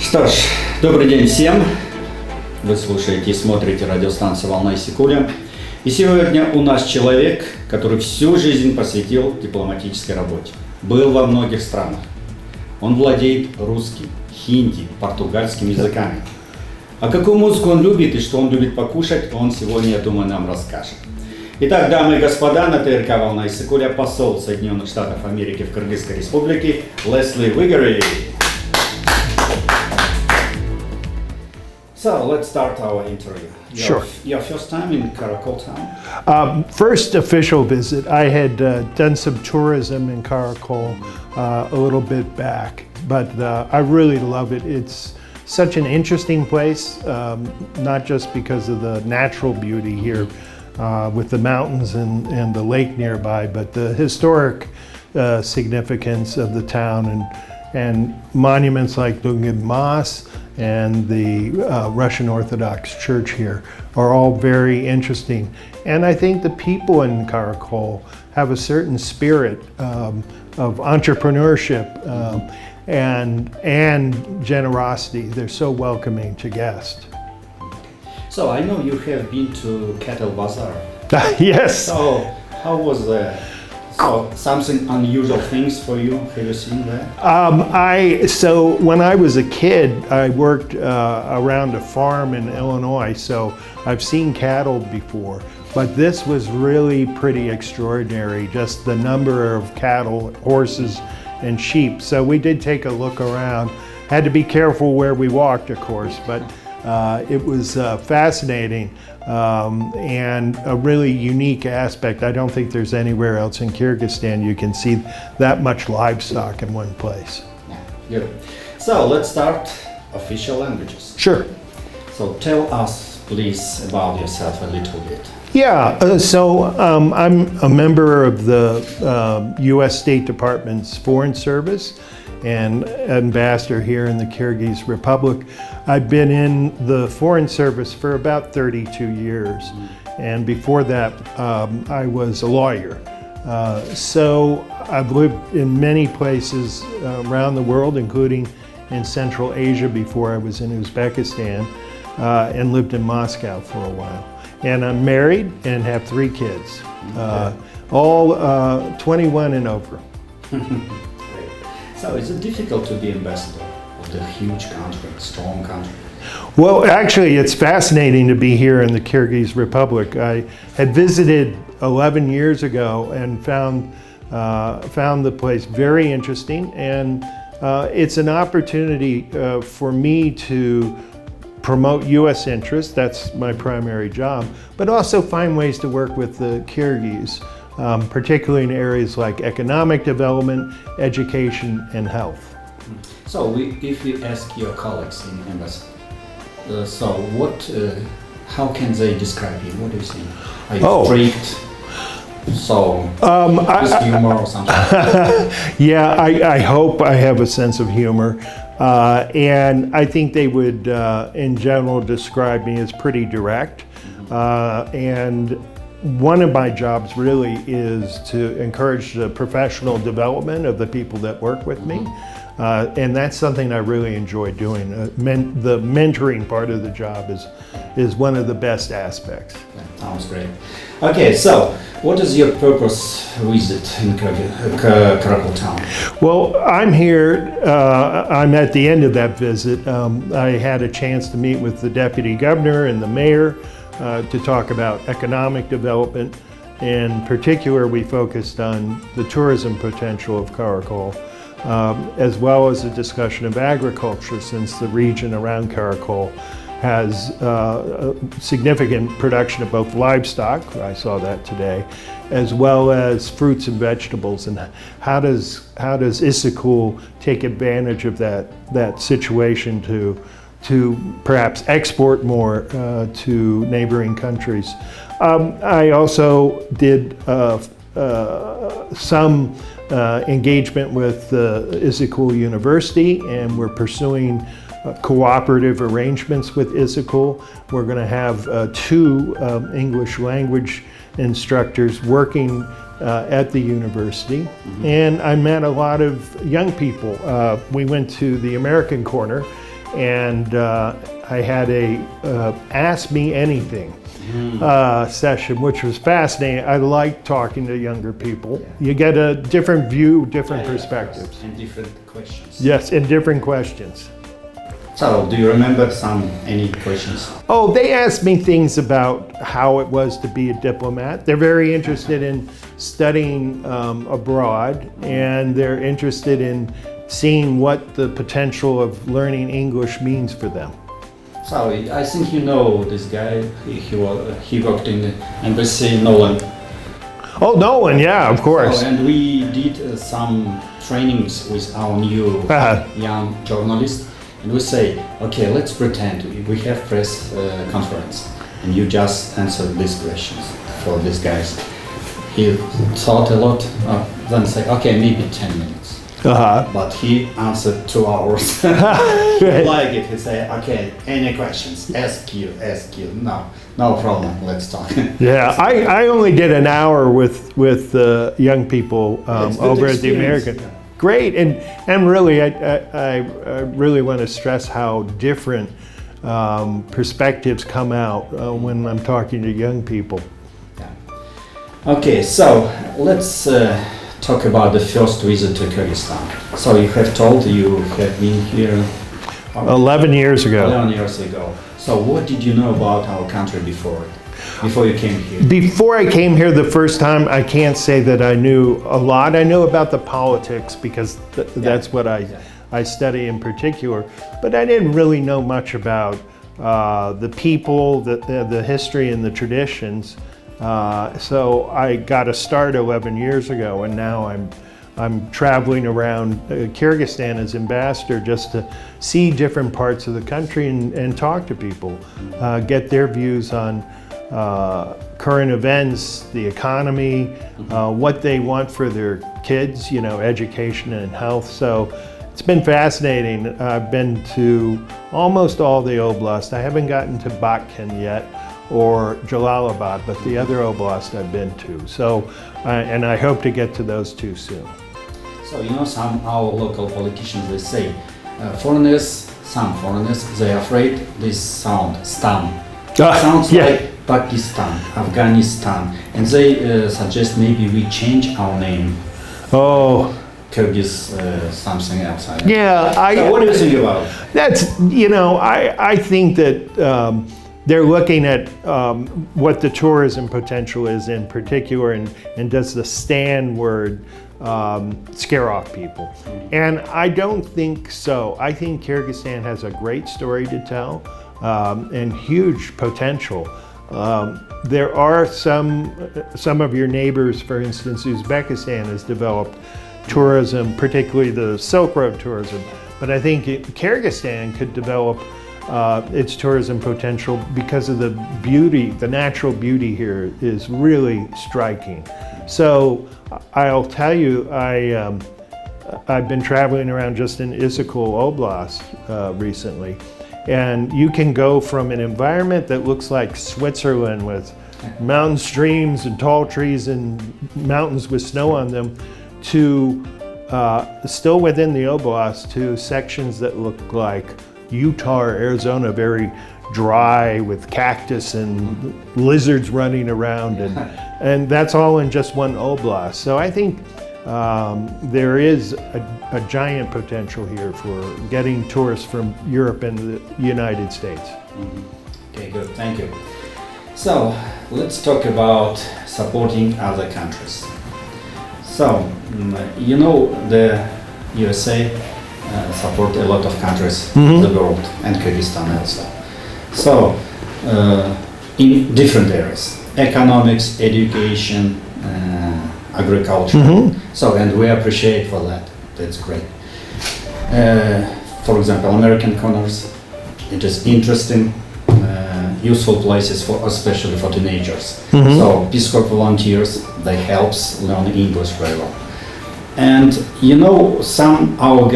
Что ж, добрый день всем. Вы слушаете и смотрите радиостанцию «Волна Иссык-Куля». И сегодня у нас человек, который всю жизнь посвятил дипломатической работе. Был во многих странах. Он владеет русским, хинди, португальским языками. А какую музыку он любит и что он любит покушать, он сегодня, я думаю, нам расскажет. Итак, дамы и господа, на ТРК «Волна Иссык-Куля» посол Соединенных Штатов Америки в Кыргызской Республике Lesslie Viguerie. So let's start our interview. Sure. Your first time in Karakol town? First official visit. I had done some tourism in Karakol a little bit back, but I really love it. It's such an interesting place, not just because of the natural beauty here with the mountains and the lake nearby, but the historic significance of the town and monuments like Dungan Mas and the Russian Orthodox Church here are all very interesting. And I think the people in Karakol have a certain spirit of entrepreneurship and generosity. They're so welcoming to guests. So I know you have been to Cattle Bazaar. Yes. So how was that? So something unusual things for you? Have you seen that? So when I was a kid, I worked around a farm in Illinois, so I've seen cattle before. But this was really pretty extraordinary, just the number of cattle, horses, and sheep. So we did take a look around. Had to be careful where we walked, of course, but it was fascinating and a really unique aspect. I don't think there's anywhere else in Kyrgyzstan you can see that much livestock in one place. Good. So let's start official languages. Sure. So tell us, please, about yourself a little bit. Yeah, so I'm a member of the U.S. State Department's Foreign Service and ambassador here in the Kyrgyz Republic. I've been in the Foreign Service for about 32 years, and before that I was a lawyer. So I've lived in many places around the world, including in Central Asia before I was in Uzbekistan, and lived in Moscow for a while. And I'm married and have 3 kids, all 21 and over. So is it difficult to be ambassador of the huge country, strong country? Well, actually, it's fascinating to be here in the Kyrgyz Republic. I had visited 11 years ago and found the place very interesting, and it's an opportunity for me to promote U.S. interests, that's my primary job, but also find ways to work with the Kyrgyz, particularly in areas like economic development, education, and health. So if you ask your colleagues in embassy, how can they describe you? What do you think? Are you strict? So, with humor or something? Yeah, I hope I have a sense of humor. And I think they would, in general, describe me as pretty direct. And one of my jobs really is to encourage the professional development of the people that work with me. And that's something I really enjoy doing. The mentoring part of the job is one of the best aspects. That sounds great. Okay, so what is your purpose visit in Karakol town? Well, I'm here, I'm at the end of that visit. I had a chance to meet with the deputy governor and the mayor to talk about economic development. In particular, we focused on the tourism potential of Karakol, as well as a discussion of agriculture, since the region around Karakol has a significant production of both livestock, I saw that today, as well as fruits and vegetables. And how does Iссык-Куля take advantage of that situation to perhaps export more to neighboring countries? I also did some engagement with Iссык-Kуля University, and we're pursuing cooperative arrangements with Iссык-Kуля. We're going to have 2 English language instructors working at the university. And I met a lot of young people. We went to the American Corner and I had a Ask Me Anything session, which was fascinating. I like talking to younger people. You get a different view, different perspectives. And different questions. Yes, and different questions. So, do you remember any questions? Oh, they asked me things about how it was to be a diplomat. They're very interested in studying abroad, and they're interested in seeing what the potential of learning English means for them. So, I think you know this guy. He worked in the embassy, Nolan. Oh, Nolan, yeah, of course. Oh, and we did some trainings with our new young journalist. And we say, okay, let's pretend we have press conference, and you just answer these questions for these guys. He thought a lot, then say, okay, maybe 10 minutes. But he answered 2 hours. He liked it. He said, okay, any questions? Ask you. No problem. Let's talk. Yeah, I only did an hour with young people over at the American. Yeah. Great, and really, I really want to stress how different perspectives come out when I'm talking to young people. Yeah. Okay, so let's talk about the first visit to Kyrgyzstan. So you have told you have been here 11 years ago. 11 years ago. So what did you know about our country before you came here? Before I came here the first time, I can't say that I knew a lot. I knew about the politics because that's what I study in particular. But I didn't really know much about the people, the history and the traditions. So I got a start 11 years ago, and now I'm traveling around Kyrgyzstan as ambassador just to see different parts of the country and talk to people, get their views on current events, the economy, what they want for their kids, education and health. So it's been fascinating. I've been to almost all the oblasts. I haven't gotten to Batkhin yet or Jalalabad, but the other oblasts I've been to. So, and I hope to get to those two soon. So, some our local politicians, they say, some foreigners, they're afraid this sound, stan. Sounds like Pakistan, Afghanistan, and they suggest maybe we change our name. Oh. Kyrgyz, something else. Yeah. So what do you think about it? That's, I think that they're looking at what the tourism potential is in particular, and does the stan word scare off people. And I don't think so. I think Kyrgyzstan has a great story to tell and huge potential. There are some of your neighbors, for instance, Uzbekistan has developed tourism, particularly the Silk Road tourism. But I think Kyrgyzstan could develop its tourism potential because of the beauty, the natural beauty here is really striking. So I'll tell you, I've been traveling around just in Issick-Kul Oblast recently, and you can go from an environment that looks like Switzerland with mountain streams and tall trees and mountains with snow on them to still within the oblast to sections that look like Utah or Arizona, very dry with cactus and lizards running around, and that's all in just one oblast. So I think there is a giant potential here for getting tourists from Europe and the United States. Okay, good, thank you. So let's talk about supporting other countries. So, the USA support a lot of countries in the world, and Kyrgyzstan also. So, in different areas, economics, education, agriculture. So, and we appreciate for that. That's great. For example, American corners, it is interesting, useful places for, especially for teenagers. So, Peace Corps volunteers, they helps learn English very well. And some our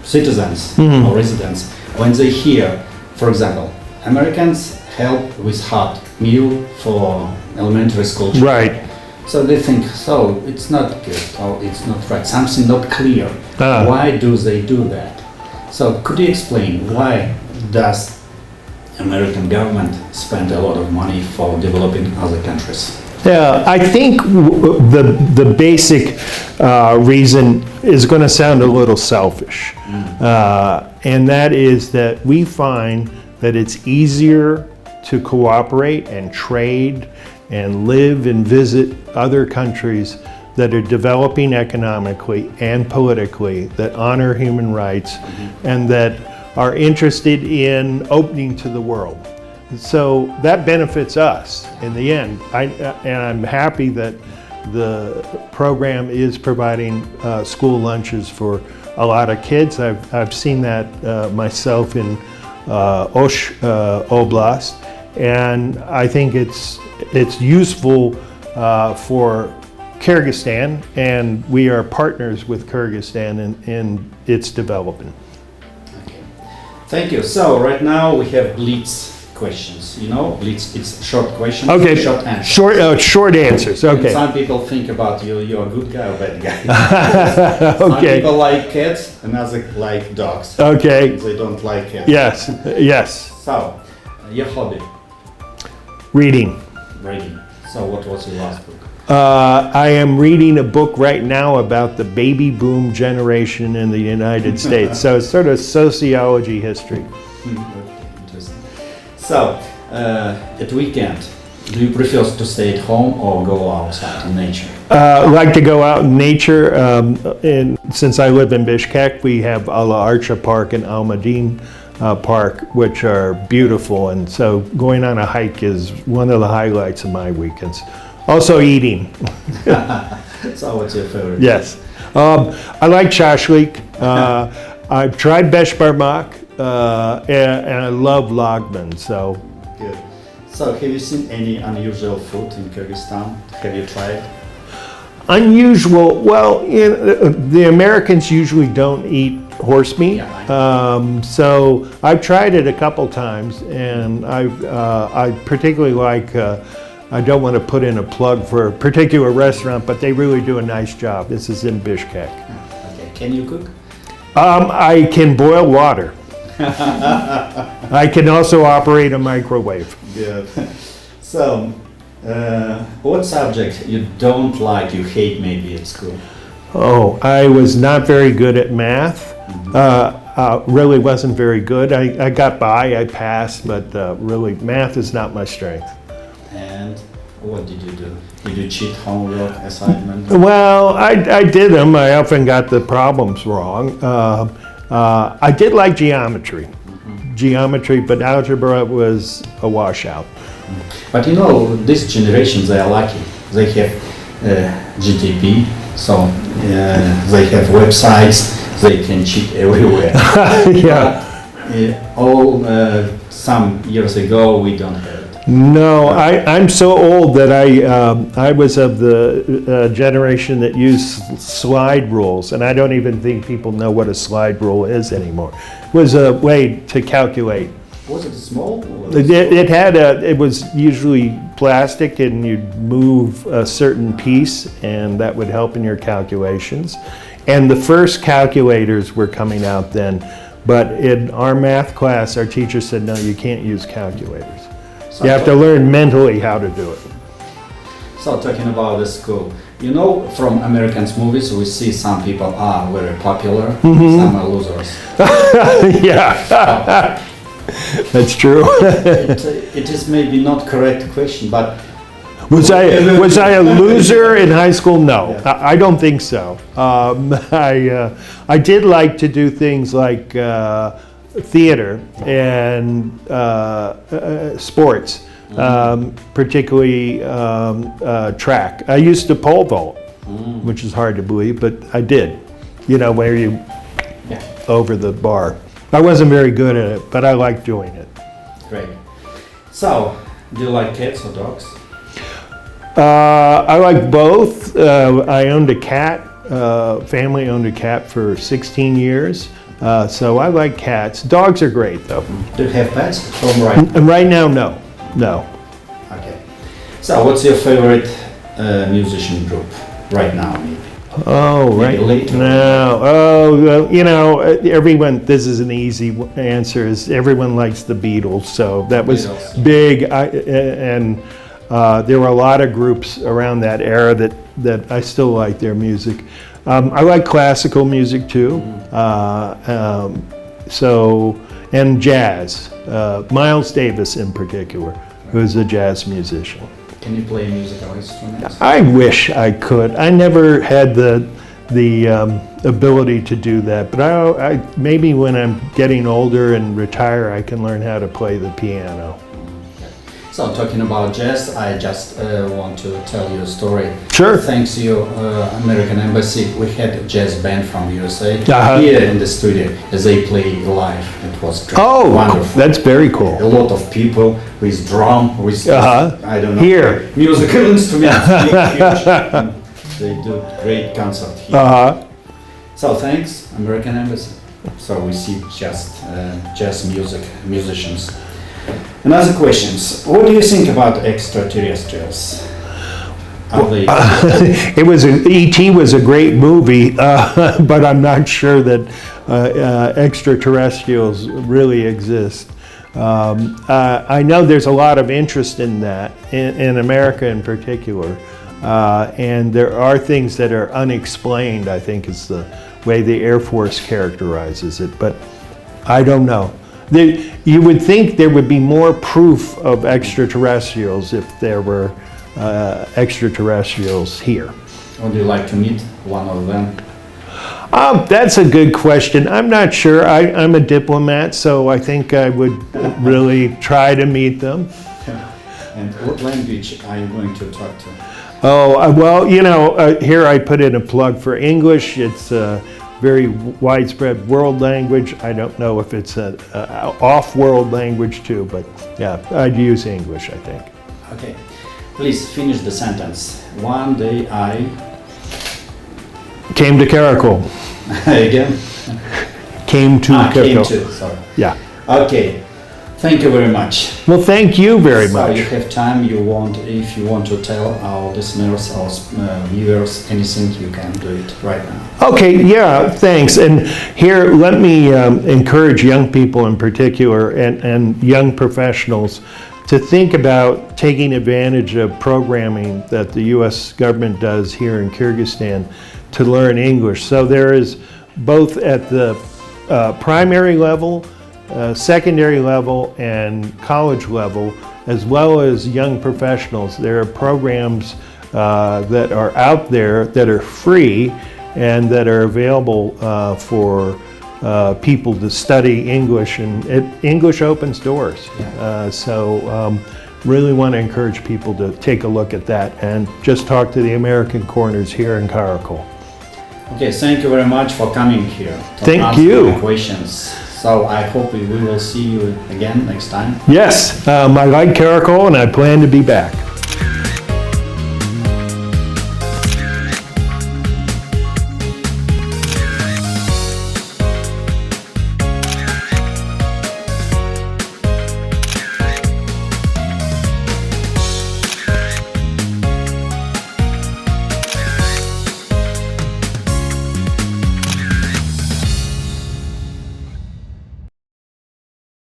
citizens or residents, when they hear, for example, Americans help with hot meal for elementary school children. Right. So they think, so it's not good, or it's not right, something not clear. Why do they do that? So could you explain why does American government spend a lot of money for developing other countries? Yeah, I think the basic reason is going to sound a little selfish, and that is that we find that it's easier to cooperate and trade and live and visit other countries that are developing economically and politically, that honor human rights, and that are interested in opening to the world. So that benefits us in the end. And I'm happy that the program is providing school lunches for a lot of kids. I've seen that myself in Osh Oblast, and I think it's useful for Kyrgyzstan, and we are partners with Kyrgyzstan in its development. Okay. Thank you. So right now we have Blitz questions. You know, Blitz, it's short questions, Okay, short answers. short answers. And Okay. some people think about you're a good guy or bad guy. Some Okay. people like cats, and others like dogs. Okay. They don't like cats. Yes. Yes. So, your hobby, Reading. reading. So what was your last book? I am reading a book right now about the baby boom generation in the United States. So it's sort of sociology history. Interesting. So, at weekend, do you prefer to stay at home or go outside in nature? Like to go out in nature. And since I live in Bishkek, we have Ala Archa Park and Almadin Park, which are beautiful. And so going on a hike is one of the highlights of my weekends. Also eating. So what's your favorite? Yes. I like shashlik. I've tried beshbarmak, and I love lagman. So Good. So have you seen any unusual food in Kyrgyzstan? Have you tried? unusual. Well, the Americans usually don't eat horse meat. Yeah, So I've tried it a couple times, and I particularly like. I don't want to put in a plug for a particular restaurant, but they really do a nice job. This is in Bishkek. Okay. Can you cook? I can boil water. I can also operate a microwave. Good. So, what subject you don't like, you hate maybe at school? Oh, I was not very good at math. Really wasn't very good. I got by, I passed, but really math is not my strength. And what did you do? Did you cheat homework assignment? Well, I did them. I often got the problems wrong. I did like geometry, but algebra was a washout. But you know, this generation, they are lucky. They have GDP, so they have websites, they can cheat everywhere. Yeah. Some years ago, we don't have it. No, I'm so old that I was of the generation that used slide rules, and I don't even think people know what a slide rule is anymore. It was a way to calculate. Was it small? It was usually plastic, and you'd move a certain piece, and that would help in your calculations. And the first calculators were coming out then, but in our math class, our teacher said, no, you can't use calculators. You have to learn mentally how to do it. So talking about the school, you know, from American movies, we see some people are very popular, some are losers. Yeah, that's true. It is maybe not correct question, but Was I a loser in high school? No, I don't think so. I did like to do things like theater and sports, particularly track. I used to pole vault, which is hard to believe, but I did. You know, where you over the bar. I wasn't very good at it, but I liked doing it. Great. So, do you like cats or dogs? I like both. I owned a cat. Family owned a cat for 16 years. So I like cats. Dogs are great, though. Do you have pets at home right now? And right now, no. Okay. So, what's your favorite musician group right now, maybe? Oh, right. Later. No. Oh, well, you know, everyone, this is an easy answer, is everyone likes the Beatles. So that was Beatles. big. And there were a lot of groups around that era that I still like their music. I like classical music too. And jazz. Miles Davis in particular, who's a jazz musician. Can you play musical instruments? I wish I could. I never had the ability to do that, but I maybe when I'm getting older and retire, I can learn how to play the piano. So talking about jazz, I just want to tell you a story. Sure. Thanks to you, American Embassy, we had a jazz band from USA Uh-huh. here in the studio as they play live. It was great. Oh, Wonderful. that's very A cool. lot of people with drum, with I don't know, Here. musical instruments. Huge. They do great concert here. So thanks, American Embassy. So we see just jazz musicians. Another questions. What do you think about extraterrestrials? Are they? E.T. was a great movie, but I'm not sure that extraterrestrials really exist. I know there's a lot of interest in that, in America in particular, and there are things that are unexplained, I think is the way the Air Force characterizes it, but I don't know. You would think there would be more proof of extraterrestrials if there were extraterrestrials here. Would you like to meet one of them? That's a good question. I'm not sure. I'm a diplomat, so I think I would really try to meet them. And what language are you going to talk to? Oh, well, you know, here I put in a plug for English. It's a very widespread world language. I don't know if it's an off-world language too, but yeah, I'd use English, I think. Okay. Please finish the sentence. One day I... Came to Karakol. Again? Came to Karakol. Came to, sorry. Yeah. Okay. Thank you very much. Well, thank you very So much. you have time, if you want to tell our listeners, our viewers, anything, you can do it right now. Okay, yeah, thanks. And here, let me encourage young people in particular and young professionals to think about taking advantage of programming that the U.S. government does here in Kyrgyzstan to learn English. So there is both at the primary level, secondary level, and college level, as well as young professionals. There are programs that are out there that are free and that are available for people to study English, and English opens doors. So really want to encourage people to take a look at that and just talk to the American corners here in Karakol. Okay, thank you very much for coming here. Thank you. My questions. So I hope we will see you again next time. Yes, I like Karakol and I plan to be back.